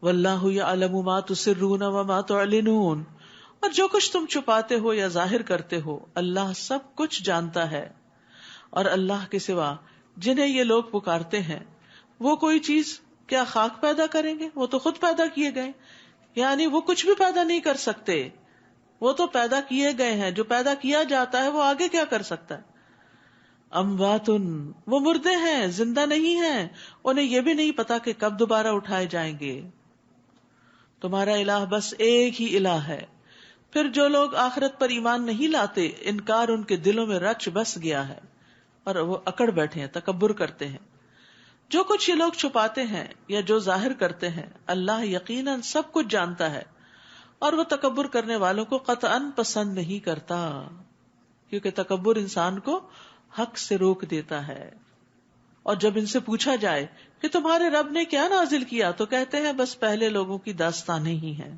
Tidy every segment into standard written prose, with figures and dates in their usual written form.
واللہ یعلم ما تسرون وما تعلنون، اور جو کچھ تم چھپاتے ہو یا ظاہر کرتے ہو اللہ سب کچھ جانتا ہے. اور اللہ کے سوا جنہیں یہ لوگ پکارتے ہیں وہ کوئی چیز کیا خاک پیدا کریں گے؟ وہ تو خود پیدا کیے گئے، یعنی وہ کچھ بھی پیدا نہیں کر سکتے، وہ تو پیدا کیے گئے ہیں. جو پیدا کیا جاتا ہے وہ آگے کیا کر سکتا ہے؟ امواتن، وہ مردے ہیں، زندہ نہیں ہیں، انہیں یہ بھی نہیں پتا کہ کب دوبارہ اٹھائے جائیں گے. تمہارا الہ بس ایک ہی الہ ہے. پھر جو لوگ آخرت پر ایمان نہیں لاتے، انکار ان کے دلوں میں رچ بس گیا ہے اور وہ اکڑ بیٹھے ہیں، تکبر کرتے ہیں. جو کچھ یہ لوگ چھپاتے ہیں یا جو ظاہر کرتے ہیں اللہ یقیناً سب کچھ جانتا ہے، اور وہ تکبر کرنے والوں کو قطعاً پسند نہیں کرتا، کیونکہ تکبر انسان کو حق سے روک دیتا ہے. اور جب ان سے پوچھا جائے کہ تمہارے رب نے کیا نازل کیا تو کہتے ہیں بس پہلے لوگوں کی داستانیں ہی ہیں.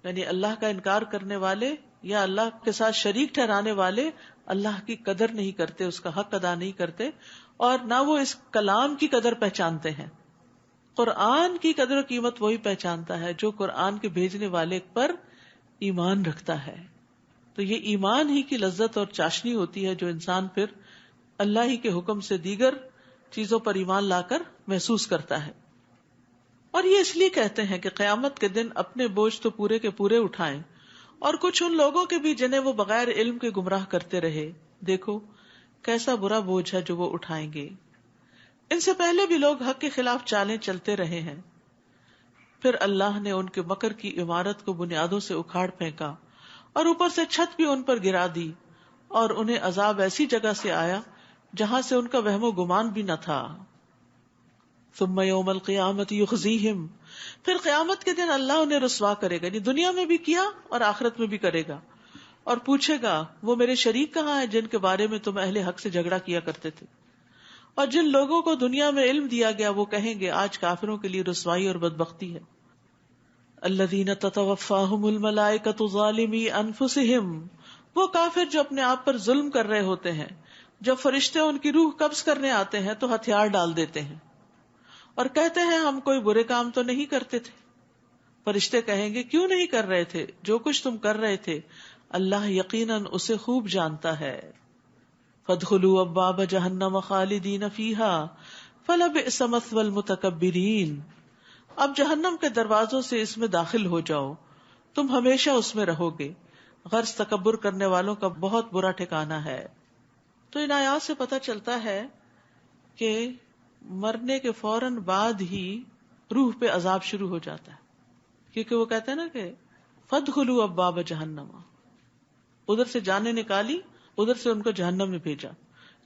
یعنی اللہ کا انکار کرنے والے یا اللہ کے ساتھ شریک ٹھہرانے والے اللہ کی قدر نہیں کرتے، اس کا حق ادا نہیں کرتے، اور نہ وہ اس کلام کی قدر پہچانتے ہیں. قرآن کی قدر و قیمت وہی پہچانتا ہے جو قرآن کے بھیجنے والے پر ایمان رکھتا ہے. تو یہ ایمان ہی کی لذت اور چاشنی ہوتی ہے جو انسان پھر اللہ ہی کے حکم سے دیگر چیزوں پر ایمان لا کر محسوس کرتا ہے. اور یہ اس لیے کہتے ہیں کہ قیامت کے دن اپنے بوجھ تو پورے کے پورے اٹھائیں، اور کچھ ان لوگوں کے بھی جنہیں وہ بغیر علم کے گمراہ کرتے رہے. دیکھو کیسا برا بوجھ ہے جو وہ اٹھائیں گے. ان سے پہلے بھی لوگ حق کے خلاف چالیں چلتے رہے ہیں، پھر اللہ نے ان کے مکر کی عمارت کو بنیادوں سے اکھاڑ پھینکا اور اوپر سے چھت بھی ان پر گرا دی، اور انہیں عذاب ایسی جگہ سے آیا جہاں سے ان کا وہم و گمان بھی نہ تھا. ثم یوم القیامت یخزیہم، پھر قیامت کے دن اللہ انہیں رسوا کرے گا، یعنی دنیا میں بھی کیا اور آخرت میں بھی کرے گا، اور پوچھے گا وہ میرے شریک کہاں ہیں جن کے بارے میں تم اہل حق سے جھگڑا کیا کرتے تھے. اور جن لوگوں کو دنیا میں علم دیا گیا وہ کہیں گے آج کافروں کے لیے رسوائی اور بدبختی ہے. الذین تتوفاہم الملائکۃ ظالمی انفسہم، وہ کافر جو اپنے آپ پر ظلم کر رہے ہوتے ہیں، جب فرشتے ان کی روح قبض کرنے آتے ہیں تو ہتھیار ڈال دیتے ہیں اور کہتے ہیں ہم کوئی برے کام تو نہیں کرتے تھے. فرشتے کہیں گے کیوں نہیں کر رہے تھے؟ جو کچھ تم کر رہے تھے اللہ یقیناً اسے خوب جانتا ہے. فادخلوا ابواب جہنم خالدین فیہا فلبئس مثوی المتکبرین، اب جہنم کے دروازوں سے اس میں داخل ہو جاؤ، تم ہمیشہ اس میں رہو گے، غرض تکبر کرنے والوں کا بہت برا ٹھکانہ ہے. تو ان آیات سے پتہ چلتا ہے کہ مرنے کے فوراً بعد ہی روح پہ عذاب شروع ہو جاتا ہے، کیونکہ وہ کہتے ہیں نا کہ فادخلوا ابواب جہنم، ادھر سے جانیں نکالی، ادھر سے ان کو جہنم میں بھیجا.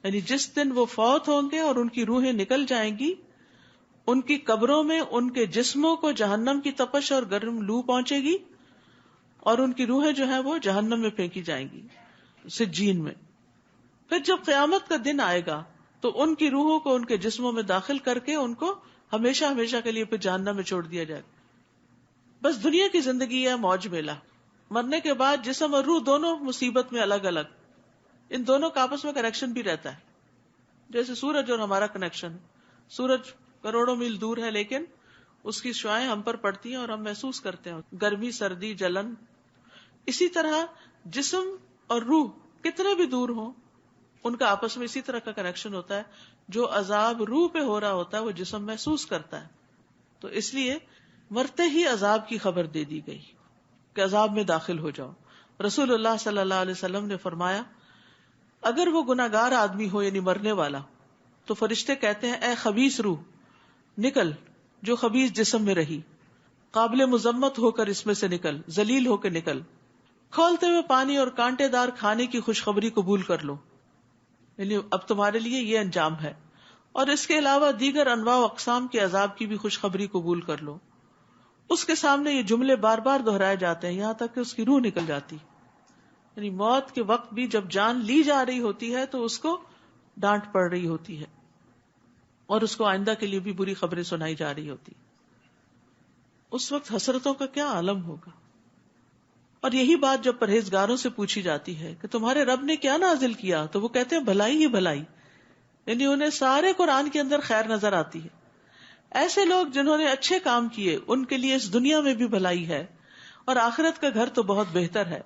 یعنی جس دن وہ فوت ہوں گے اور ان کی روحیں نکل جائیں گی، ان کی قبروں میں ان کے جسموں کو جہنم کی تپش اور گرم لو پہنچے گی، اور ان کی روحیں جو ہیں وہ جہنم میں پھینکی جائیں گی سجین میں. پھر جب قیامت کا دن آئے گا تو ان کی روحوں کو ان کے جسموں میں داخل کر کے ان کو ہمیشہ ہمیشہ کے لیے پھر جہنم میں چھوڑ دیا جائے گا. بس دنیا کی زندگی ہے موج میلہ، مرنے کے بعد جسم اور روح دونوں مصیبت میں الگ الگ، ان دونوں کا آپس میں کنیکشن بھی رہتا ہے. جیسے سورج اور ہمارا کنیکشن، سورج کروڑوں میل دور ہے لیکن اس کی شعاعیں ہم پر پڑتی ہیں اور ہم محسوس کرتے ہیں گرمی، سردی، جلن. اسی طرح جسم اور روح کتنے بھی دور ہوں ان کا آپس میں اسی طرح کا کنیکشن ہوتا ہے. جو عذاب روح پہ ہو رہا ہوتا ہے وہ جسم محسوس کرتا ہے. تو اس لیے مرتے ہی عذاب کی خبر دے دی گئی کہ عذاب میں داخل ہو جاؤ. رسول اللہ صلی اللہ علیہ وسلم نے فرمایا اگر وہ گناہگار آدمی ہو یعنی مرنے والا تو فرشتے کہتے ہیں اے خبیث روح نکل جو خبیث جسم میں رہی، قابل مذمت ہو کر اس میں سے نکل، ذلیل ہو کے نکل، کھولتے ہوئے پانی اور کانٹے دار کھانے کی خوشخبری قبول کر لو، یعنی اب تمہارے لیے یہ انجام ہے، اور اس کے علاوہ دیگر انواع و اقسام کے عذاب کی بھی خوشخبری قبول کر لو. اس کے سامنے یہ جملے بار بار دہرائے جاتے ہیں یہاں تک کہ اس کی روح نکل جاتی. یعنی موت کے وقت بھی جب جان لی جا رہی ہوتی ہے تو اس کو ڈانٹ پڑ رہی ہوتی ہے اور اس کو آئندہ کے لیے بھی بری خبریں سنائی جا رہی ہوتی. اس وقت حسرتوں کا کیا عالم ہوگا. اور یہی بات جب پرہیزگاروں سے پوچھی جاتی ہے کہ تمہارے رب نے کیا نازل کیا تو وہ کہتے ہیں بھلائی ہی بھلائی، یعنی انہیں سارے قرآن کے اندر خیر نظر آتی ہے. ایسے لوگ جنہوں نے اچھے کام کیے ان کے لیے اس دنیا میں بھی بھلائی ہے اور آخرت کا گھر تو بہت بہتر ہے،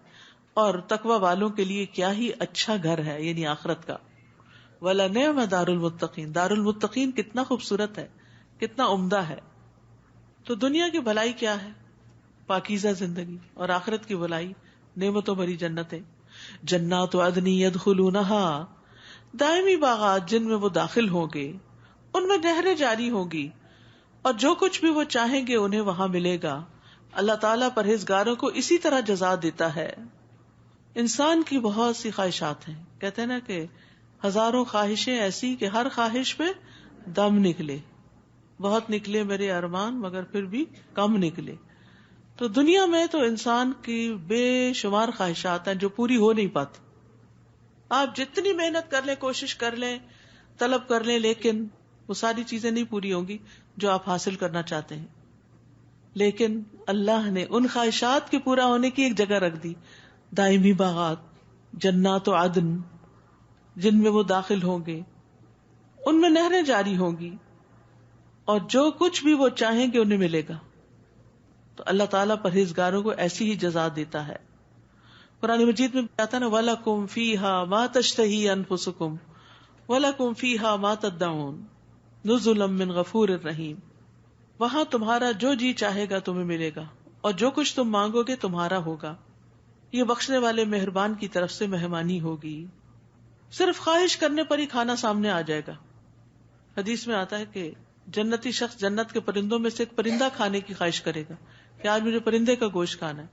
اور تقوی والوں کے لیے کیا ہی اچھا گھر ہے، یعنی آخرت کا۔ وَلَنِعْمَ دار المتقین، دار المتقین کتنا خوبصورت ہے، کتنا عمدہ ہے۔ تو دنیا کی بھلائی کیا ہے؟ پاکیزہ زندگی، اور آخرت کی بھلائی نعمتوں بھری جنتیں۔ جنات عدن يدخلونها، دائمی باغات جن میں وہ داخل ہوں گے، ان میں نہریں جاری ہوں گی، اور جو کچھ بھی وہ چاہیں گے انہیں وہاں ملے گا۔ اللہ تعالیٰ پرہیزگاروں کو اسی طرح جزا دیتا ہے۔ انسان کی بہت سی خواہشات ہیں، کہتے ہیں نا کہ ہزاروں خواہشیں ایسی کہ ہر خواہش پہ دم نکلے، بہت نکلے میرے ارمان مگر پھر بھی کم نکلے۔ تو دنیا میں تو انسان کی بے شمار خواہشات ہیں جو پوری ہو نہیں پاتی۔ آپ جتنی محنت کر لیں، کوشش کر لیں، طلب کر لیں، لیکن وہ ساری چیزیں نہیں پوری ہوں گی جو آپ حاصل کرنا چاہتے ہیں۔ لیکن اللہ نے ان خواہشات کے پورا ہونے کی ایک جگہ رکھ دی، دائمی باغات، جنات و عدن، جن میں وہ داخل ہوں گے، ان میں نہریں جاری ہوں گی، اور جو کچھ بھی وہ چاہیں گے انہیں ملے گا۔ تو اللہ تعالیٰ پرہیزگاروں کو ایسی ہی جزا دیتا ہے۔ قرآن مجید میں آتا ہے نا، وَلَكُمْ فِيهَا مَا تَشْتَهِي أَنفُسُكُمْ وَلَكُمْ فِيهَا مَا تَدَّعُونَ نُزُلًا مِّن غَفُورٍ رَّحِيمٍ، وہاں تمہارا جو جی چاہے گا تمہیں ملے گا، اور جو کچھ تم مانگو گے تمہارا ہوگا، یہ بخشنے والے مہربان کی طرف سے مہمانی ہوگی۔ صرف خواہش کرنے پر ہی کھانا سامنے آ جائے گا۔ حدیث میں آتا ہے کہ جنتی شخص جنت کے پرندوں میں سے ایک پرندہ کھانے کی خواہش کرے گا کہ آج مجھے پرندے کا گوشت کھانا ہے،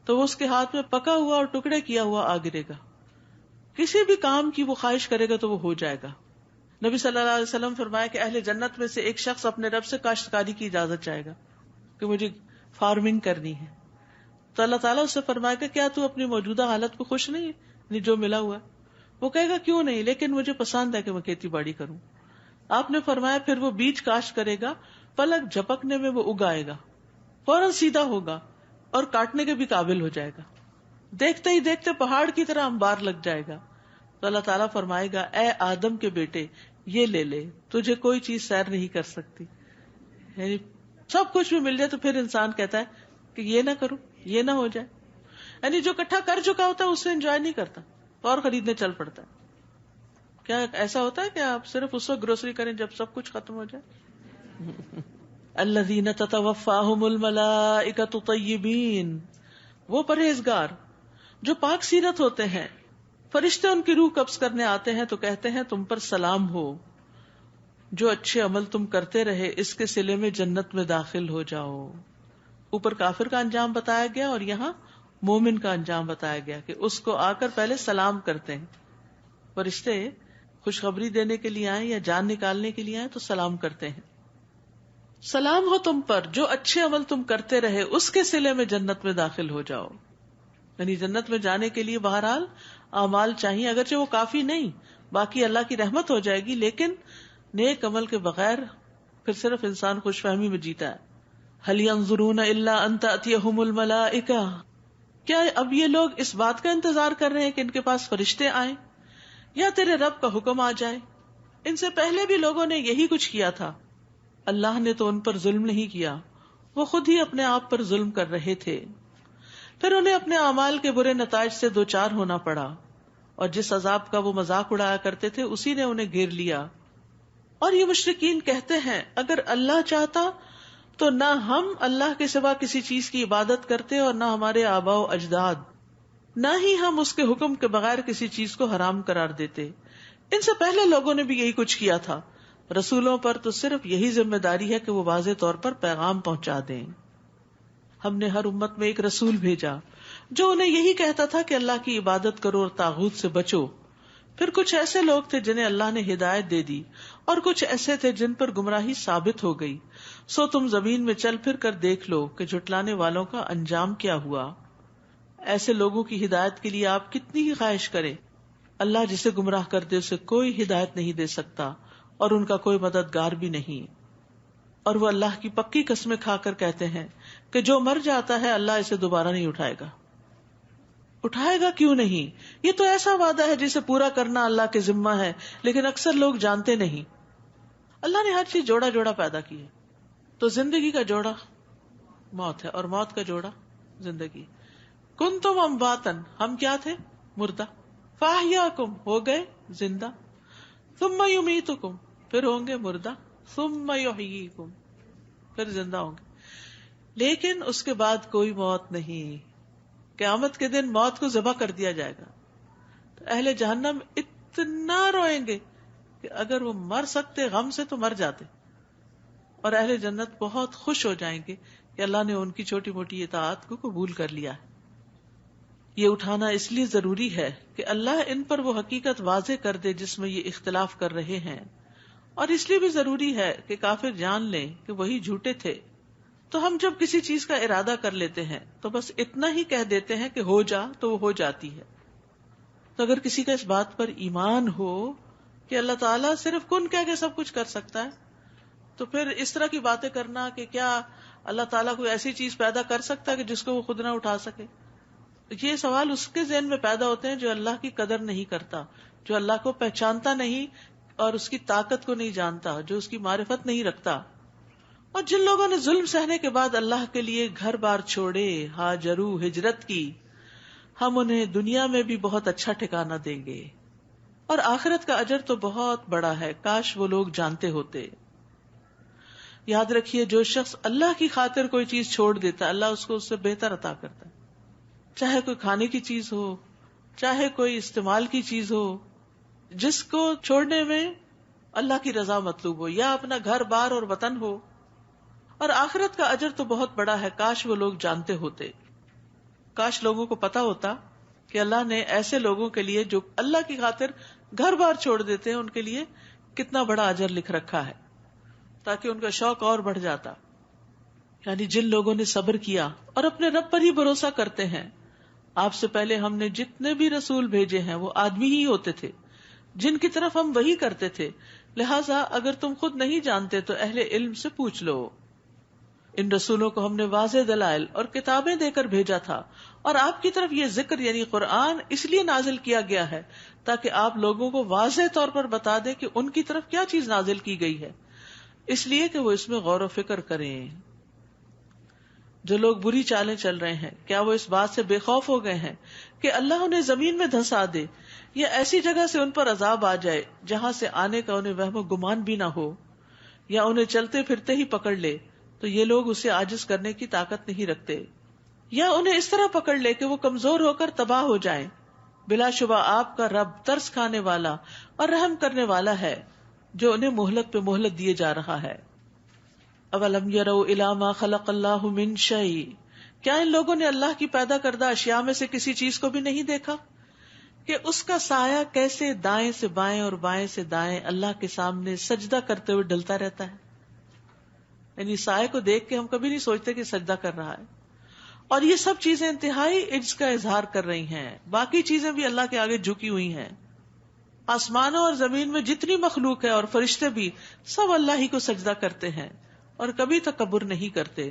تو وہ اس کے ہاتھ میں پکا ہوا اور ٹکڑے کیا ہوا آ گرے گا۔ کسی بھی کام کی وہ خواہش کرے گا تو وہ ہو جائے گا۔ نبی صلی اللہ علیہ وسلم فرمایا کہ اہل جنت میں سے ایک شخص اپنے رب سے کاشتکاری کی اجازت چاہے گا کہ مجھے فارمنگ کرنی ہے، تو اللہ تعالیٰ اس سے فرمائے گا کیا تو اپنی موجودہ حالت کو خوش نہیں ہے، جو ملا ہوا ہے؟ وہ کہے گا کیوں نہیں، لیکن مجھے پسند ہے کہ میں کھیتی باڑی کروں۔ آپ نے فرمایا پھر وہ بیج کاشت کرے گا، پلک جھپکنے میں وہ اگائے گا، فوراً سیدھا ہوگا اور کاٹنے کے بھی قابل ہو جائے گا، دیکھتے ہی دیکھتے پہاڑ کی طرح انبار لگ جائے گا۔ تو اللہ تعالیٰ فرمائے گا اے آدم کے بیٹے یہ لے لے، تجھے کوئی چیز سیر نہیں کر سکتی۔ یعنی سب کچھ بھی مل جائے تو پھر انسان کہتا ہے کہ یہ نہ کروں، یہ نہ ہو جائے، یعنی جو اکٹھا کر چکا ہوتا ہے اس سے انجوائے نہیں کرتا اور خریدنے چل پڑتا ہے۔ کیا ایسا ہوتا ہے کہ آپ صرف اس وقت گروسری کریں جب سب کچھ ختم ہو جائے؟ الذین تتوفاہم الملائکۃ طیبین، وہ پرہیزگار جو پاک سیرت ہوتے ہیں، فرشتے ان کی روح قبض کرنے آتے ہیں تو کہتے ہیں تم پر سلام ہو، جو اچھے عمل تم کرتے رہے اس کے صلے میں جنت میں داخل ہو جاؤ۔ اوپر کافر کا انجام بتایا گیا اور یہاں مومن کا انجام بتایا گیا کہ اس کو آ کر پہلے سلام کرتے ہیں۔ فرشتے خوشخبری دینے کے لیے آئیں یا جان نکالنے کے لیے آئیں تو سلام کرتے ہیں۔ سلام ہو تم پر جو اچھے عمل تم کرتے رہے اس کے صلے میں جنت میں داخل ہو جاؤ۔ یعنی جنت میں جانے کے لیے بہرحال اعمال چاہیے، اگرچہ وہ کافی نہیں، باقی اللہ کی رحمت ہو جائے گی، لیکن نیک عمل کے بغیر پھر صرف انسان خوش فہمی میں جیتا ہے۔ هل ينظرون الا ان تأتيهم الملائکہ، کیا اب یہ لوگ اس بات کا انتظار کر رہے ہیں کہ ان کے پاس فرشتے آئیں یا تیرے رب کا حکم آ جائے؟ ان سے پہلے بھی لوگوں نے یہی کچھ کیا تھا، اللہ نے تو ان پر ظلم نہیں کیا، وہ خود ہی اپنے آپ پر ظلم کر رہے تھے۔ پھر انہیں اپنے اعمال کے برے نتائج سے دوچار ہونا پڑا، اور جس عذاب کا وہ مذاق اڑایا کرتے تھے اسی نے انہیں گھیر لیا۔ اور یہ مشرکین کہتے ہیں اگر اللہ چاہتا تو نہ ہم اللہ کے سوا کسی چیز کی عبادت کرتے اور نہ ہمارے آباء و اجداد، نہ ہی ہم اس کے حکم کے بغیر کسی چیز کو حرام قرار دیتے۔ ان سے پہلے لوگوں نے بھی یہی کچھ کیا تھا، رسولوں پر تو صرف یہی ذمہ داری ہے کہ وہ واضح طور پر پیغام پہنچا دیں۔ ہم نے ہر امت میں ایک رسول بھیجا جو انہیں یہی کہتا تھا کہ اللہ کی عبادت کرو اور طاغوت سے بچو۔ پھر کچھ ایسے لوگ تھے جنہیں اللہ نے ہدایت دے دی اور کچھ ایسے تھے جن پر گمراہی ثابت ہو گئی، سو تم زمین میں چل پھر کر دیکھ لو کہ جھٹلانے والوں کا انجام کیا ہوا۔ ایسے لوگوں کی ہدایت کے لیے آپ کتنی ہی خواہش کریں، اللہ جسے گمراہ کر دے اسے کوئی ہدایت نہیں دے سکتا اور ان کا کوئی مددگار بھی نہیں۔ اور وہ اللہ کی پکی قسمیں کھا کر کہتے ہیں کہ جو مر جاتا ہے اللہ اسے دوبارہ نہیں اٹھائے گا۔ اٹھائے گا کیوں نہیں؟ یہ تو ایسا وعدہ ہے جسے پورا کرنا اللہ کے ذمہ ہے، لیکن اکثر لوگ جانتے نہیں۔ اللہ نے ہر چیز جوڑا جوڑا پیدا کی ہے، تو زندگی کا جوڑا موت ہے اور موت کا جوڑا زندگی. کنتم امواتن، ہم کیا تھے؟ مردہ. فاحیاکم، ہو گئے زندہ. ثم یمیتکم، پھر ہوں گے مردہ. ثم یحییکم، پھر زندہ ہوں گے. لیکن اس کے بعد کوئی موت نہیں. قیامت کے دن موت کو ذبح کر دیا جائے گا. تو اہل جہنم اتنا روئیں گے کہ اگر وہ مر سکتے غم سے تو مر جاتے، اور اہل جنت بہت خوش ہو جائیں گے کہ اللہ نے ان کی چھوٹی موٹی اطاعت کو قبول کر لیا ہے. یہ اٹھانا اس لیے ضروری ہے کہ اللہ ان پر وہ حقیقت واضح کر دے جس میں یہ اختلاف کر رہے ہیں، اور اس لیے بھی ضروری ہے کہ کافر جان لیں کہ وہی جھوٹے تھے. تو ہم جب کسی چیز کا ارادہ کر لیتے ہیں تو بس اتنا ہی کہہ دیتے ہیں کہ ہو جا، تو وہ ہو جاتی ہے. تو اگر کسی کا اس بات پر ایمان ہو کہ اللہ تعالیٰ صرف کن کہہ کے سب کچھ کر سکتا ہے، تو پھر اس طرح کی باتیں کرنا کہ کیا اللہ تعالیٰ کوئی ایسی چیز پیدا کر سکتا ہے کہ جس کو وہ خود نہ اٹھا سکے، یہ سوال اس کے ذہن میں پیدا ہوتے ہیں جو اللہ کی قدر نہیں کرتا، جو اللہ کو پہچانتا نہیں اور اس کی طاقت کو نہیں جانتا، جو اس کی معرفت نہیں رکھتا. اور جن لوگوں نے ظلم سہنے کے بعد اللہ کے لیے گھر بار چھوڑے، ہاجرو، ہجرت کی، ہم انہیں دنیا میں بھی بہت اچھا ٹھکانہ دیں گے، اور آخرت کا اجر تو بہت بڑا ہے، کاش وہ لوگ جانتے ہوتے. یاد رکھیے، جو شخص اللہ کی خاطر کوئی چیز چھوڑ دیتا ہے، اللہ اس کو اس سے بہتر عطا کرتا ہے. چاہے کوئی کھانے کی چیز ہو، چاہے کوئی استعمال کی چیز ہو، جس کو چھوڑنے میں اللہ کی رضا مطلوب ہو، یا اپنا گھر بار اور وطن ہو. اور آخرت کا اجر تو بہت بڑا ہے، کاش وہ لوگ جانتے ہوتے. کاش لوگوں کو پتا ہوتا کہ اللہ نے ایسے لوگوں کے لیے جو اللہ کی خاطر گھر بار چھوڑ دیتے ہیں، ان کے لیے کتنا بڑا اجر لکھ رکھا ہے، تاکہ ان کا شوق اور بڑھ جاتا. یعنی جن لوگوں نے صبر کیا اور اپنے رب پر ہی بھروسہ کرتے ہیں. آپ سے پہلے ہم نے جتنے بھی رسول بھیجے ہیں وہ آدمی ہی ہوتے تھے جن کی طرف ہم وحی کرتے تھے، لہٰذا اگر تم خود نہیں جانتے تو اہل علم سے پوچھ لو. ان رسولوں کو ہم نے واضح دلائل اور کتابیں دے کر بھیجا تھا، اور آپ کی طرف یہ ذکر یعنی قرآن اس لیے نازل کیا گیا ہے تاکہ آپ لوگوں کو واضح طور پر بتا دیں کہ ان کی طرف کیا چیز نازل کی گئی ہے، اس لیے کہ وہ اس میں غور و فکر کریں. جو لوگ بری چالیں چل رہے ہیں، کیا وہ اس بات سے بے خوف ہو گئے ہیں کہ اللہ انہیں زمین میں دھسا دے، یا ایسی جگہ سے ان پر عذاب آ جائے جہاں سے آنے کا انہیں وہم و گمان بھی نہ ہو، یا انہیں چلتے پھرتے ہی پکڑ لے تو یہ لوگ اسے عاجز کرنے کی طاقت نہیں رکھتے، یا انہیں اس طرح پکڑ لے کہ وہ کمزور ہو کر تباہ ہو جائیں. بلا شبہ آپ کا رب ترس کھانے والا اور رحم کرنے والا ہے جو انہیں مہلت پہ مہلت دیے جا رہا ہے. اولم یروا الی ما خلق اللہ من شیء، کیا ان لوگوں نے اللہ کی پیدا کردہ اشیاء میں سے کسی چیز کو بھی نہیں دیکھا کہ اس کا سایہ کیسے دائیں سے بائیں اور بائیں سے دائیں اللہ کے سامنے سجدہ کرتے ہوئے ڈلتا رہتا ہے. یعنی سائے کو دیکھ کے ہم کبھی نہیں سوچتے کہ سجدہ کر رہا ہے. اور یہ سب چیزیں انتہائی عجز کا اظہار کر رہی ہیں، باقی چیزیں بھی اللہ کے آگے جھکی ہوئی ہیں. آسمانوں اور زمین میں جتنی مخلوق ہے اور فرشتے بھی سب اللہ ہی کو سجدہ کرتے ہیں اور کبھی تکبر نہیں کرتے.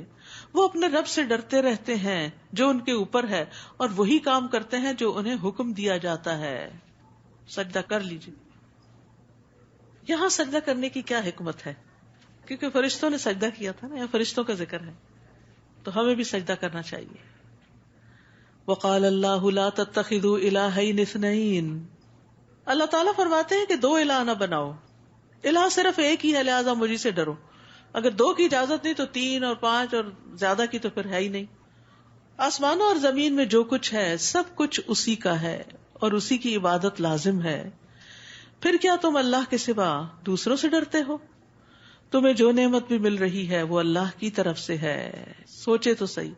وہ اپنے رب سے ڈرتے رہتے ہیں جو ان کے اوپر ہے، اور وہی کام کرتے ہیں جو انہیں حکم دیا جاتا ہے. سجدہ کر لیجیے. یہاں سجدہ کرنے کی کیا حکمت ہے؟ کیونکہ فرشتوں نے سجدہ کیا تھا نا، یا فرشتوں کا ذکر ہے، تو ہمیں بھی سجدہ کرنا چاہیے. وقال اللہ لا تتخذوا الہین اثنین، اللہ تعالیٰ فرماتے ہیں کہ دو الہ نہ بناؤ. الہ صرف ایک ہی ہے، لہذا مجھے سے ڈرو. اگر دو کی اجازت نہیں تو تین اور پانچ اور زیادہ کی تو پھر ہے ہی نہیں. آسمانوں اور زمین میں جو کچھ ہے سب کچھ اسی کا ہے اور اسی کی عبادت لازم ہے. پھر کیا تم اللہ کے سوا دوسروں سے ڈرتے ہو؟ تمہیں جو نعمت بھی مل رہی ہے وہ اللہ کی طرف سے ہے. سوچے تو صحیح،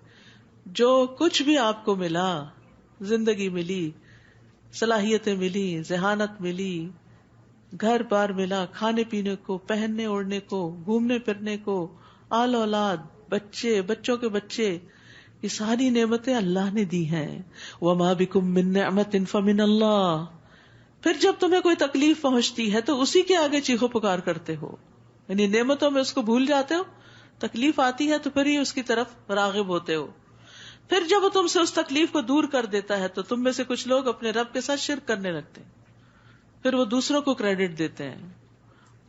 جو کچھ بھی آپ کو ملا، زندگی ملی، صلاحیتیں ملی، ذہانت ملی، گھر بار ملا، کھانے پینے کو، پہننے اوڑھنے کو، گھومنے پھرنے کو، آل اولاد، بچے، بچوں کے بچے، یہ ساری نعمتیں اللہ نے دی ہیں. وَمَا بِكُم مِّن نِّعْمَةٍ فَمِنَ اللَّهِ، پھر جب تمہیں کوئی تکلیف پہنچتی ہے تو اسی کے آگے چیخو پکار کرتے ہو، یعنی نعمتوں میں اس کو بھول جاتے ہو. تکلیف آتی ہے تو پھر ہی اس کی طرف راغب ہوتے ہو. پھر جب وہ تم سے اس تکلیف کو دور کر دیتا ہے تو تم میں سے کچھ لوگ اپنے رب کے ساتھ شرک کرنے لگتے ہیں. پھر وہ دوسروں کو کریڈٹ دیتے ہیں،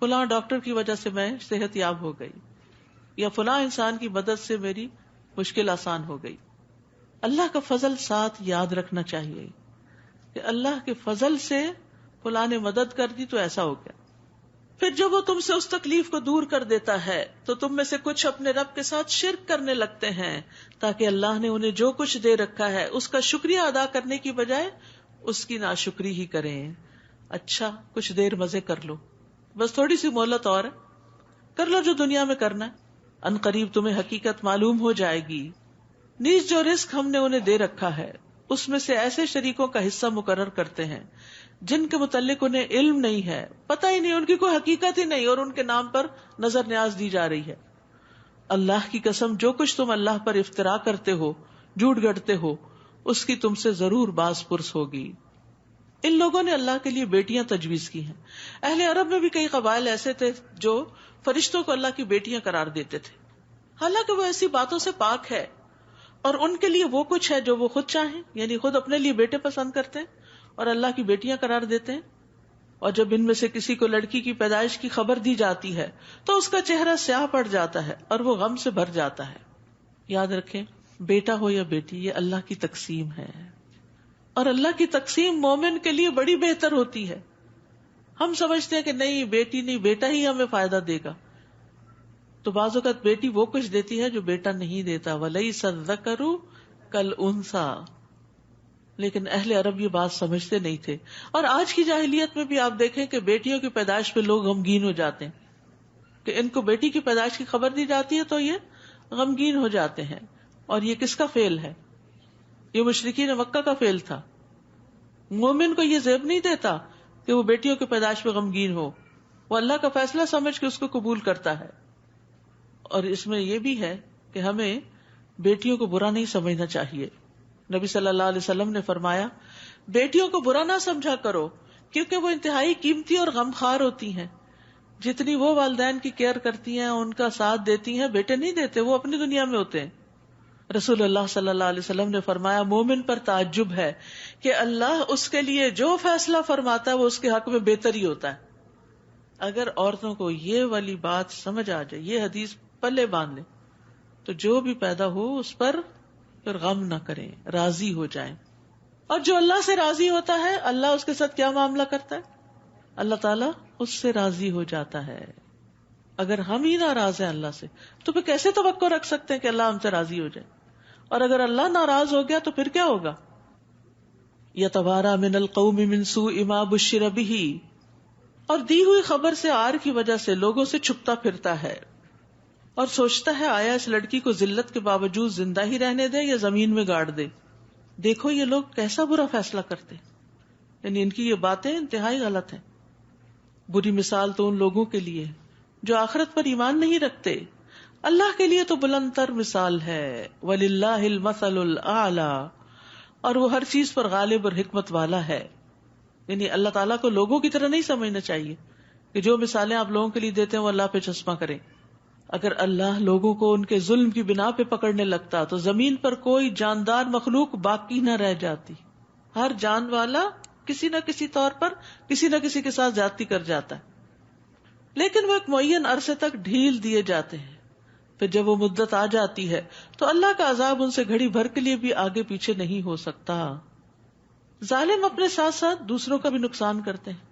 فلاں ڈاکٹر کی وجہ سے میں صحت یاب ہو گئی، یا فلاں انسان کی مدد سے میری مشکل آسان ہو گئی. اللہ کا فضل ساتھ یاد رکھنا چاہیے کہ اللہ کے فضل سے فلاں نے مدد کر دی تو ایسا ہو گیا. پھر جب وہ تم سے اس تکلیف کو دور کر دیتا ہے تو تم میں سے کچھ اپنے رب کے ساتھ شرک کرنے لگتے ہیں تاکہ اللہ نے انہیں جو کچھ دے رکھا ہے اس کا شکریہ ادا کرنے کی بجائے اس کی ناشکری ہی کریں. اچھا کچھ دیر مزے کر لو، بس تھوڑی سی مہلت اور ہے، کر لو جو دنیا میں کرنا ہے، ان قریب تمہیں حقیقت معلوم ہو جائے گی. نیز جو رزق ہم نے انہیں دے رکھا ہے اس میں سے ایسے شریکوں کا حصہ مقرر کرتے ہیں جن کے متعلق انہیں علم نہیں ہے، پتہ ہی نہیں، ان کی کوئی حقیقت ہی نہیں، اور ان کے نام پر نظر نیاز دی جا رہی ہے. اللہ کی قسم جو کچھ تم اللہ پر افترا کرتے ہو، جھوٹ گڑتے ہو، اس کی تم سے ضرور باز پرس ہوگی. ان لوگوں نے اللہ کے لیے بیٹیاں تجویز کی ہیں. اہل عرب میں بھی کئی قبائل ایسے تھے جو فرشتوں کو اللہ کی بیٹیاں قرار دیتے تھے، حالانکہ وہ ایسی باتوں سے پاک ہے اور ان کے لیے وہ کچھ ہے جو وہ خود چاہیں، یعنی خود اپنے لیے بیٹے پسند کرتے ہیں اور اللہ کی بیٹیاں قرار دیتے ہیں. اور جب ان میں سے کسی کو لڑکی کی پیدائش کی خبر دی جاتی ہے تو اس کا چہرہ سیاہ پڑ جاتا ہے اور وہ غم سے بھر جاتا ہے. یاد رکھیں، بیٹا ہو یا بیٹی، یہ اللہ کی تقسیم ہے، اور اللہ کی تقسیم مومن کے لیے بڑی بہتر ہوتی ہے. ہم سمجھتے ہیں کہ نہیں بیٹی نہیں، بیٹا ہی ہمیں فائدہ دے گا، تو بعض اوقات بیٹی وہ کچھ دیتی ہے جو بیٹا نہیں دیتا. وَلَيْسَ الذَّكَرُ كَالْأُنثَىٰ. لیکن اہل عرب یہ بات سمجھتے نہیں تھے، اور آج کی جاہلیت میں بھی آپ دیکھیں کہ بیٹیوں کی پیدائش پہ لوگ غمگین ہو جاتے ہیں کہ ان کو بیٹی کی پیدائش کی خبر دی جاتی ہے تو یہ غمگین ہو جاتے ہیں. اور یہ کس کا فعل ہے؟ یہ مشرکین مکہ کا فعل تھا. مومن کو یہ زیب نہیں دیتا کہ وہ بیٹیوں کی پیدائش پہ غمگین ہو، وہ اللہ کا فیصلہ سمجھ کے اس کو قبول کرتا ہے. اور اس میں یہ بھی ہے کہ ہمیں بیٹیوں کو برا نہیں سمجھنا چاہیے. نبی صلی اللہ علیہ وسلم نے فرمایا بیٹیوں کو برا نہ سمجھا کرو کیونکہ وہ انتہائی قیمتی اور غمخوار ہوتی ہیں. جتنی وہ والدین کی کیئر کرتی ہیں، ان کا ساتھ دیتی ہیں، بیٹے نہیں دیتے، وہ اپنی دنیا میں ہوتے ہیں. رسول اللہ صلی اللہ علیہ وسلم نے فرمایا مومن پر تعجب ہے کہ اللہ اس کے لیے جو فیصلہ فرماتا ہے وہ اس کے حق میں بہتر ہی ہوتا ہے. اگر عورتوں کو یہ والی بات سمجھ آ جائے، یہ حدیث پلے باندھ لیں، تو جو بھی پیدا ہو اس پر پھر غم نہ کریں، راضی ہو جائیں. اور جو اللہ سے راضی ہوتا ہے اللہ اس کے ساتھ کیا معاملہ کرتا ہے؟ اللہ تعالیٰ اس سے راضی ہو جاتا ہے. اگر ہم ہی ناراض ہیں اللہ سے تو پھر کیسے توقع رکھ سکتے ہیں کہ اللہ ہم سے راضی ہو جائے؟ اور اگر اللہ ناراض ہو گیا تو پھر کیا ہوگا؟ یتوارا من القوم من سوء ما بشر به. اور دی ہوئی خبر سے عار کی وجہ سے لوگوں سے چھپتا پھرتا ہے اور سوچتا ہے آیا اس لڑکی کو ذلت کے باوجود زندہ ہی رہنے دے یا زمین میں گاڑ دے. دیکھو یہ لوگ کیسا برا فیصلہ کرتے، یعنی ان کی یہ باتیں انتہائی غلط ہیں. بری مثال تو ان لوگوں کے لیے جو آخرت پر ایمان نہیں رکھتے. اللہ کے لیے تو بلند تر مثال ہے. وَلِلَّهِ الْمَثَلُ الْأَعْلَى. اور وہ ہر چیز پر غالب اور حکمت والا ہے. یعنی اللہ تعالیٰ کو لوگوں کی طرح نہیں سمجھنا چاہیے کہ جو مثالیں آپ لوگوں کے لیے دیتے ہیں وہ اللہ پہ چشمہ کریں. اگر اللہ لوگوں کو ان کے ظلم کی بنا پہ پکڑنے لگتا تو زمین پر کوئی جاندار مخلوق باقی نہ رہ جاتی. ہر جان والا کسی نہ کسی طور پر کسی نہ کسی کے ساتھ زیادتی کر جاتا ہے. لیکن وہ ایک معین عرصے تک ڈھیل دیے جاتے ہیں. پھر جب وہ مدت آ جاتی ہے تو اللہ کا عذاب ان سے گھڑی بھر کے لیے بھی آگے پیچھے نہیں ہو سکتا. ظالم اپنے ساتھ ساتھ دوسروں کا بھی نقصان کرتے ہیں.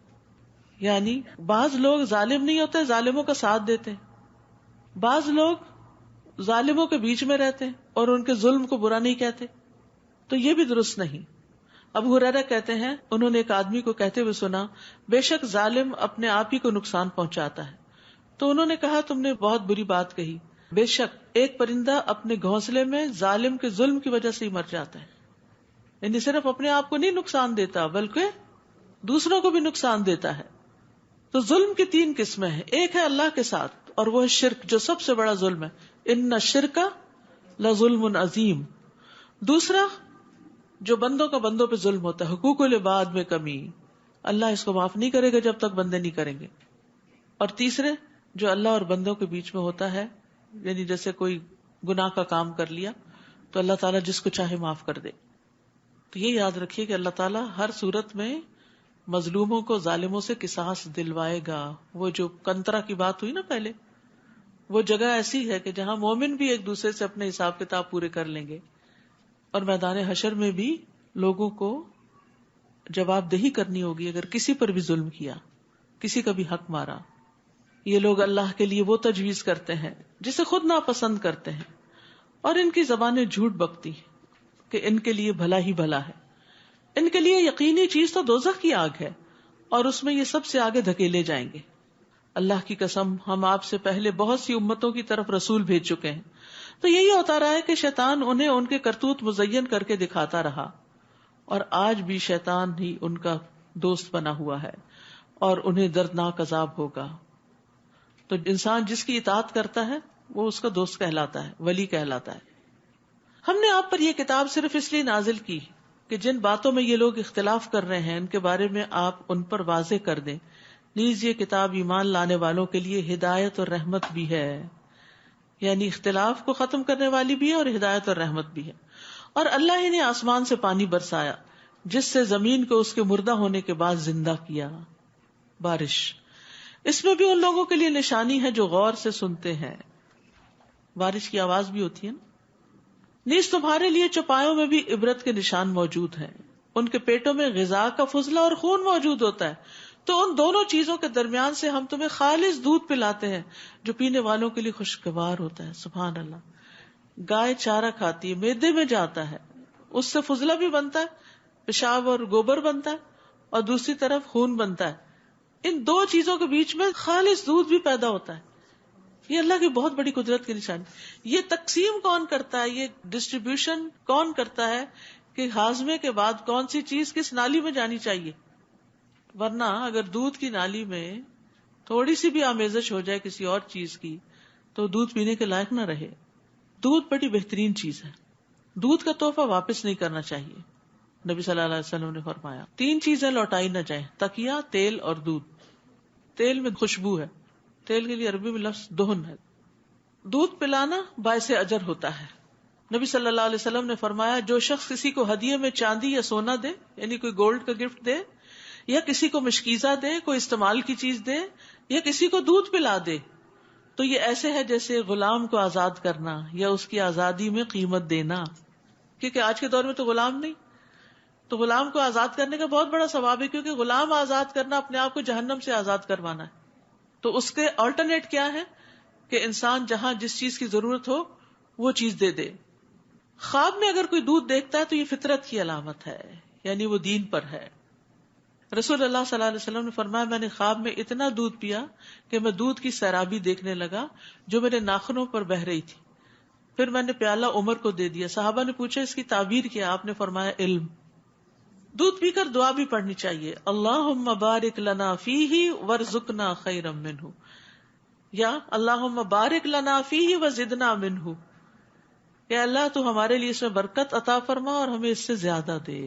یعنی بعض لوگ ظالم نہیں ہوتے، ظالموں کا ساتھ دیتے ہیں. بعض لوگ ظالموں کے بیچ میں رہتے ہیں اور ان کے ظلم کو برا نہیں کہتے، تو یہ بھی درست نہیں. ابو ہریرہ کہتے ہیں انہوں نے ایک آدمی کو کہتے ہوئے سنا بے شک ظالم اپنے آپ ہی کو نقصان پہنچاتا ہے. تو انہوں نے کہا تم نے بہت بری بات کہی. بے شک ایک پرندہ اپنے گھونسلے میں ظالم کے ظلم کی وجہ سے ہی مر جاتا ہے. یعنی صرف اپنے آپ کو نہیں نقصان دیتا بلکہ دوسروں کو بھی نقصان دیتا ہے. تو ظلم کی 3 قسمیں ہیں. ایک ہے اللہ کے ساتھ اور وہ ہے شرک جو سب سے بڑا ظلم ہے. ان الشرک لظلم عظیم. دوسرا جو بندوں کا بندوں پہ ظلم ہوتا ہے، حقوق العباد میں کمی، اللہ اس کو معاف نہیں کرے گا جب تک بندے نہیں کریں گے. اور تیسرے جو اللہ اور بندوں کے بیچ میں ہوتا ہے، یعنی جیسے کوئی گناہ کا کام کر لیا تو اللہ تعالیٰ جس کو چاہے معاف کر دے. تو یہ یاد رکھیے کہ اللہ تعالیٰ ہر صورت میں مظلوموں کو ظالموں سے قصاص دلوائے گا. وہ جو کنترا کی بات ہوئی نا پہلے، وہ جگہ ایسی ہے کہ جہاں مومن بھی ایک دوسرے سے اپنے حساب کتاب پورے کر لیں گے، اور میدان حشر میں بھی لوگوں کو جواب دہی کرنی ہوگی اگر کسی پر بھی ظلم کیا، کسی کا بھی حق مارا. یہ لوگ اللہ کے لیے وہ تجویز کرتے ہیں جسے خود ناپسند کرتے ہیں، اور ان کی زبانیں جھوٹ بکتی ہیں کہ ان کے لیے بھلا ہی بھلا ہے. ان کے لیے یقینی چیز تو دوزخ کی آگ ہے، اور اس میں یہ سب سے آگے دھکیلے جائیں گے. اللہ کی قسم، ہم آپ سے پہلے بہت سی امتوں کی طرف رسول بھیج چکے ہیں. تو یہی ہوتا رہا ہے کہ شیطان انہیں ان کے کرتوت مزین کر کے دکھاتا رہا، اور آج بھی شیطان ہی ان کا دوست بنا ہوا ہے، اور انہیں دردناک عذاب ہوگا. تو انسان جس کی اطاعت کرتا ہے وہ اس کا دوست کہلاتا ہے، ولی کہلاتا ہے. ہم نے آپ پر یہ کتاب صرف اس لیے نازل کی کہ جن باتوں میں یہ لوگ اختلاف کر رہے ہیں ان کے بارے میں آپ ان پر واضح کر دیں. نیز یہ کتاب ایمان لانے والوں کے لیے ہدایت اور رحمت بھی ہے، یعنی اختلاف کو ختم کرنے والی بھی ہے اور ہدایت اور رحمت بھی ہے. اور اللہ ہی نے آسمان سے پانی برسایا جس سے زمین کو اس کے مردہ ہونے کے بعد زندہ کیا. بارش، اس میں بھی ان لوگوں کے لیے نشانی ہے جو غور سے سنتے ہیں. بارش کی آواز بھی ہوتی ہے نا. نیز تمہارے لیے چوپایوں میں بھی عبرت کے نشان موجود ہیں. ان کے پیٹوں میں غذا کا فضلہ اور خون موجود ہوتا ہے، تو ان دونوں چیزوں کے درمیان سے ہم تمہیں خالص دودھ پلاتے ہیں جو پینے والوں کے لیے خوشگوار ہوتا ہے. سبحان اللہ. گائے چارہ کھاتی ہے، معدے میں جاتا ہے، اس سے فضلہ بھی بنتا ہے، پیشاب اور گوبر بنتا ہے، اور دوسری طرف خون بنتا ہے. ان دو چیزوں کے بیچ میں خالص دودھ بھی پیدا ہوتا ہے. یہ اللہ کی بہت بڑی قدرت کی نشانی. یہ تقسیم کون کرتا ہے، یہ ڈسٹریبیوشن کون کرتا ہے کہ ہاضمے کے بعد کون سی چیز کس نالی میں جانی چاہیے. ورنہ اگر دودھ کی نالی میں تھوڑی سی بھی آمیزش ہو جائے کسی اور چیز کی تو دودھ پینے کے لائق نہ رہے. دودھ بڑی بہترین چیز ہے، دودھ کا تحفہ واپس نہیں کرنا چاہیے. نبی صلی اللہ علیہ وسلم نے فرمایا 3 چیزیں لوٹائی نہ جائیں، تکیہ، تیل اور دودھ. تیل میں خوشبو ہے، تیل کے لیے عربی میں لفظ دہن ہے. دودھ پلانا باعث اجر ہوتا ہے. نبی صلی اللہ علیہ وسلم نے فرمایا جو شخص کسی کو ہدیے میں چاندی یا سونا دے، یعنی کوئی گولڈ کا گفٹ دے، یا کسی کو مشکیزہ دے، کوئی استعمال کی چیز دے، یا کسی کو دودھ پلا دے، تو یہ ایسے ہے جیسے غلام کو آزاد کرنا یا اس کی آزادی میں قیمت دینا. کیونکہ آج کے دور میں تو غلام نہیں، تو غلام کو آزاد کرنے کا بہت بڑا ثواب ہے، کیونکہ غلام آزاد کرنا اپنے آپ کو جہنم سے آزاد کروانا ہے. تو اس کے آلٹرنیٹ کیا ہے کہ انسان جہاں جس چیز کی ضرورت ہو وہ چیز دے دے. خواب میں اگر کوئی دودھ دیکھتا ہے تو یہ فطرت کی علامت ہے، یعنی وہ دین پر ہے. رسول اللہ صلی اللہ علیہ وسلم نے فرمایا میں نے خواب میں اتنا دودھ پیا کہ میں دودھ کی سیرابی دیکھنے لگا جو میرے ناخنوں پر بہہ رہی تھی. پھر میں نے پیالہ عمر کو دے دیا. صحابہ نے پوچھا اس کی تعبیر کیا؟ آپ نے فرمایا علم. دودھ پی کر دعا بھی پڑھنی چاہیے، اللہم بارک لنا فیہ وارزقنا خیرا منہ، یا اللہم بارک لنا فیہ وزدنا منہ، کہ اللہ تو ہمارے لیے اس میں برکت عطا فرما اور ہمیں اس سے زیادہ دے.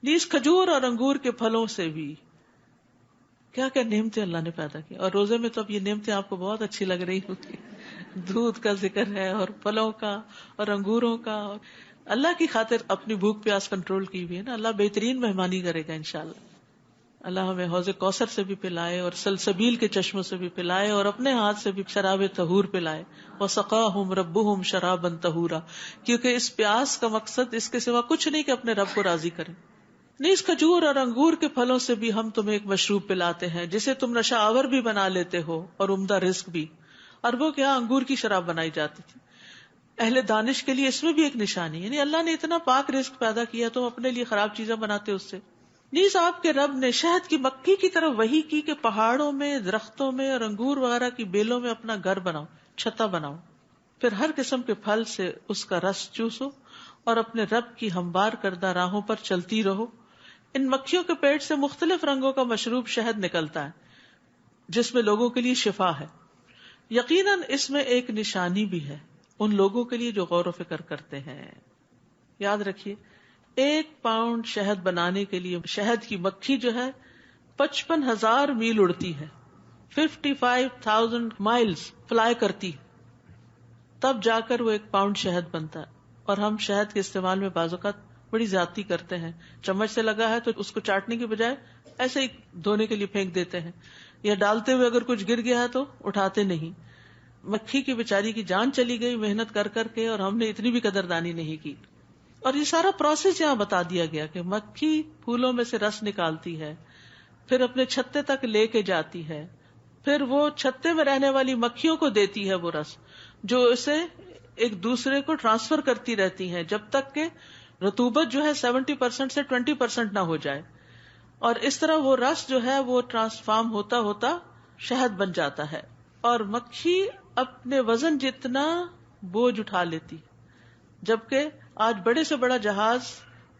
نیز کھجور اور انگور کے پھلوں سے بھی کیا کیا نعمتیں اللہ نے پیدا کی. اور روزے میں تو اب یہ نعمتیں آپ کو بہت اچھی لگ رہی ہوگی. دودھ کا ذکر ہے اور پھلوں کا اور انگوروں کا. اللہ کی خاطر اپنی بھوک پیاس کنٹرول کی ہوئی ہے نا. اللہ بہترین مہمانی کرے گا انشاءاللہ. اللہ ہمیں حوض کوثر سے بھی پلائے اور سلسبیل کے چشموں سے بھی پلائے اور اپنے ہاتھ سے بھی شراب طہور پلائے. وسقاہم ربہم شرابا طہورا، کیونکہ اس پیاس کا مقصد اس کے سوا کچھ نہیں کہ اپنے رب کو راضی کریں. نیز کھجور اور انگور کے پھلوں سے بھی ہم تمہیں ایک مشروب پلاتے ہیں جسے تم نشہ آور بھی بنا لیتے ہو اور عمدہ رزق بھی. اور وہ کیا انگور کی شراب بنائی جاتی تھی. اہل دانش کے لیے اس میں بھی ایک نشانی، یعنی اللہ نے اتنا پاک رزق پیدا کیا تو اپنے لیے خراب چیزیں بناتے اس سے. نیز آپ کے رب نے شہد کی مکھی کی طرف وحی کی کہ پہاڑوں میں، درختوں میں اور انگور وغیرہ کی بیلوں میں اپنا گھر بناؤ، چھتا بناؤ. پھر ہر قسم کے پھل سے اس کا رس چوسو اور اپنے رب کی ہموار کردہ راہوں پر چلتی رہو. ان مکھیوں کے پیٹ سے مختلف رنگوں کا مشروب شہد نکلتا ہے جس میں لوگوں کے لیے شفا ہے. یقیناً اس میں ایک نشانی بھی ہے ان لوگوں کے لیے جو غور و فکر کرتے ہیں. یاد رکھیے 1 پاؤنڈ شہد بنانے کے لیے شہد کی مکھی جو ہے 55,000 میل اڑتی ہے، 55,000 مائلز فلائی کرتی، تب جا کر وہ 1 پاؤنڈ شہد بنتا ہے. اور ہم شہد کے استعمال میں بعض اوقات بڑی زیادتی کرتے ہیں. چمچ سے لگا ہے تو اس کو چاٹنے کی بجائے ایسے ہی دھونے کے لیے پھینک دیتے ہیں، یا ڈالتے ہوئے اگر کچھ گر گیا ہے تو اٹھاتے نہیں. مکھی کی بیچاری کی جان چلی گئی محنت کر کر کے، اور ہم نے اتنی بھی قدردانی نہیں کی. اور یہ سارا پروسیس یہاں بتا دیا گیا کہ مکھی پھولوں میں سے رس نکالتی ہے، پھر اپنے چھتے تک لے کے جاتی ہے، پھر وہ چھتے میں رہنے والی مکھیوں کو دیتی ہے وہ رس، جو اسے ایک دوسرے کو ٹرانسفر کرتی رہتی ہیں جب تک کہ رطوبت جو ہے 70% سے 20% نہ ہو جائے. اور اس طرح وہ رس جو ہے وہ ٹرانسفارم ہوتا ہوتا شہد بن جاتا ہے. اور مکھی اپنے وزن جتنا بوجھ اٹھا لیتی، جبکہ آج بڑے سے بڑا جہاز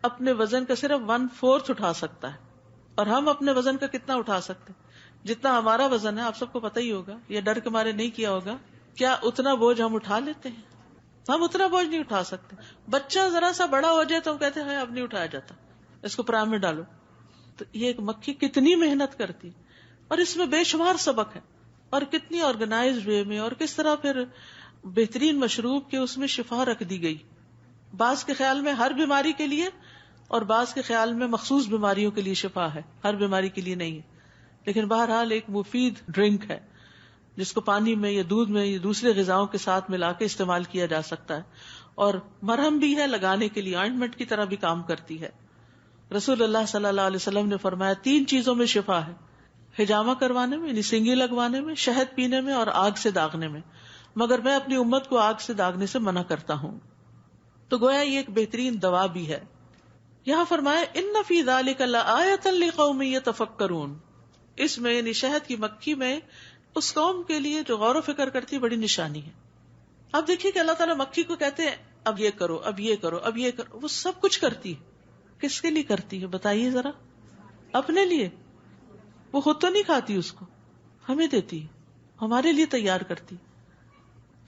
اپنے وزن کا صرف 1/4 اٹھا سکتا ہے، اور ہم اپنے وزن کا کتنا اٹھا سکتے؟ جتنا ہمارا وزن ہے آپ سب کو پتہ ہی ہوگا، یہ ڈر کے مارے نہیں کیا ہوگا. کیا اتنا بوجھ ہم اٹھا لیتے ہیں؟ ہم اتنا بوجھ نہیں اٹھا سکتے. بچہ ذرا سا بڑا ہو جائے تو ہم کہتے ہیں اب نہیں اٹھایا جاتا، اس کو پرام میں ڈالو. تو یہ ایک مکھی کتنی محنت کرتی، اور اس میں بے شمار سبق ہے، اور کتنی آرگنائزڈ وے میں، اور کس طرح پھر بہترین مشروب کے اس میں شفا رکھ دی گئی. بعض کے خیال میں ہر بیماری کے لیے، اور بعض کے خیال میں مخصوص بیماریوں کے لیے شفا ہے، ہر بیماری کے لیے نہیں ہے. لیکن بہرحال ایک مفید ڈرنک ہے جس کو پانی میں یا دودھ میں یا دوسرے غذاؤں کے ساتھ ملا کے استعمال کیا جا سکتا ہے، اور مرہم بھی ہے لگانے کے لیے، آئنٹمنٹ کی طرح بھی کام کرتی ہے. رسول اللہ صلی اللہ علیہ وسلم نے فرمایا 3 چیزوں میں شفا ہے: حجامہ کروانے میں یعنی سنگی لگوانے میں، شہد پینے میں، اور آگ سے داغنے میں، مگر میں اپنی امت کو آگ سے داغنے سے منع کرتا ہوں. تو گویا یہ ایک بہترین دوا بھی ہے. یہاں فرمایا ان فی ذلک لآیۃ لقوم یتفکرون، اس میں یعنی شہد کی مکھی میں اس قوم کے لیے جو غور و فکر کرتی بڑی نشانی ہے. اب دیکھیے کہ اللہ تعالیٰ مکھی کو کہتے ہیں اب یہ کرو، اب یہ کرو، اب یہ کرو، وہ سب کچھ کرتی ہے. کس کے لیے کرتی ہے بتائیے ذرا؟ اپنے لیے. وہ خود تو نہیں کھاتی، اس کو ہمیں دیتی ہے، ہمارے لیے تیار کرتی.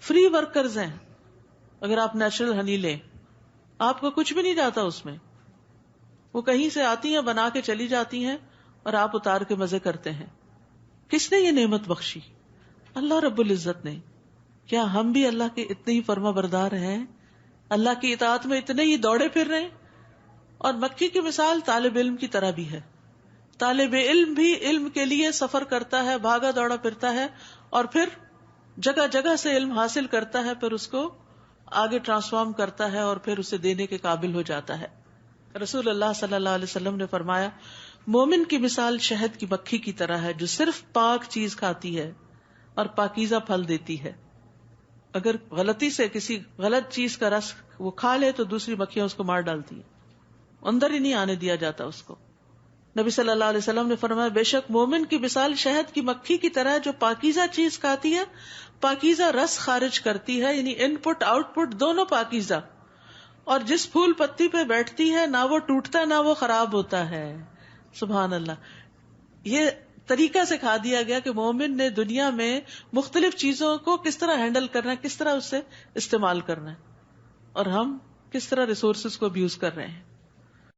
فری ورکرز ہیں. اگر آپ نیچرل ہنی لیں، آپ کو کچھ بھی نہیں جاتا اس میں، وہ کہیں سے آتی ہیں بنا کے چلی جاتی ہیں اور آپ اتار کے مزے کرتے ہیں. کس نے یہ نعمت بخشی؟ اللہ رب العزت نے. کیا ہم بھی اللہ کے اتنے ہی فرما بردار ہیں؟ اللہ کی اطاعت میں اتنے ہی دوڑے پھر رہے ہیں؟ اور مکھی کی مثال طالب علم کی طرح بھی ہے. طالب علم بھی علم کے لیے سفر کرتا ہے، بھاگا دوڑا پھرتا ہے، اور پھر جگہ جگہ سے علم حاصل کرتا ہے، پھر اس کو آگے ٹرانسفارم کرتا ہے اور پھر اسے دینے کے قابل ہو جاتا ہے. رسول اللہ صلی اللہ علیہ وسلم نے فرمایا مومن کی مثال شہد کی مکھی کی طرح ہے جو صرف پاک چیز کھاتی ہے اور پاکیزہ پھل دیتی ہے. اگر غلطی سے کسی غلط چیز کا رس وہ کھا لے تو دوسری مکھیاں اس کو مار ڈالتی ہیں، اندر ہی نہیں آنے دیا جاتا اس کو. نبی صلی اللہ علیہ وسلم نے فرمایا بے شک مومن کی مثال شہد کی مکھی کی طرح جو پاکیزہ چیز کھاتی ہے، پاکیزہ رس خارج کرتی ہے، یعنی ان پٹ آؤٹ پٹ دونوں پاکیزہ، اور جس پھول پتی پہ بیٹھتی ہے نہ وہ ٹوٹتا نہ وہ خراب ہوتا ہے. سبحان اللہ. یہ طریقہ سکھا دیا گیا کہ مومن نے دنیا میں مختلف چیزوں کو کس طرح ہینڈل کرنا ہے، کس طرح اس سے استعمال کرنا ہے، اور ہم کس طرح ریسورسز کو ابیوز کر رہے ہیں.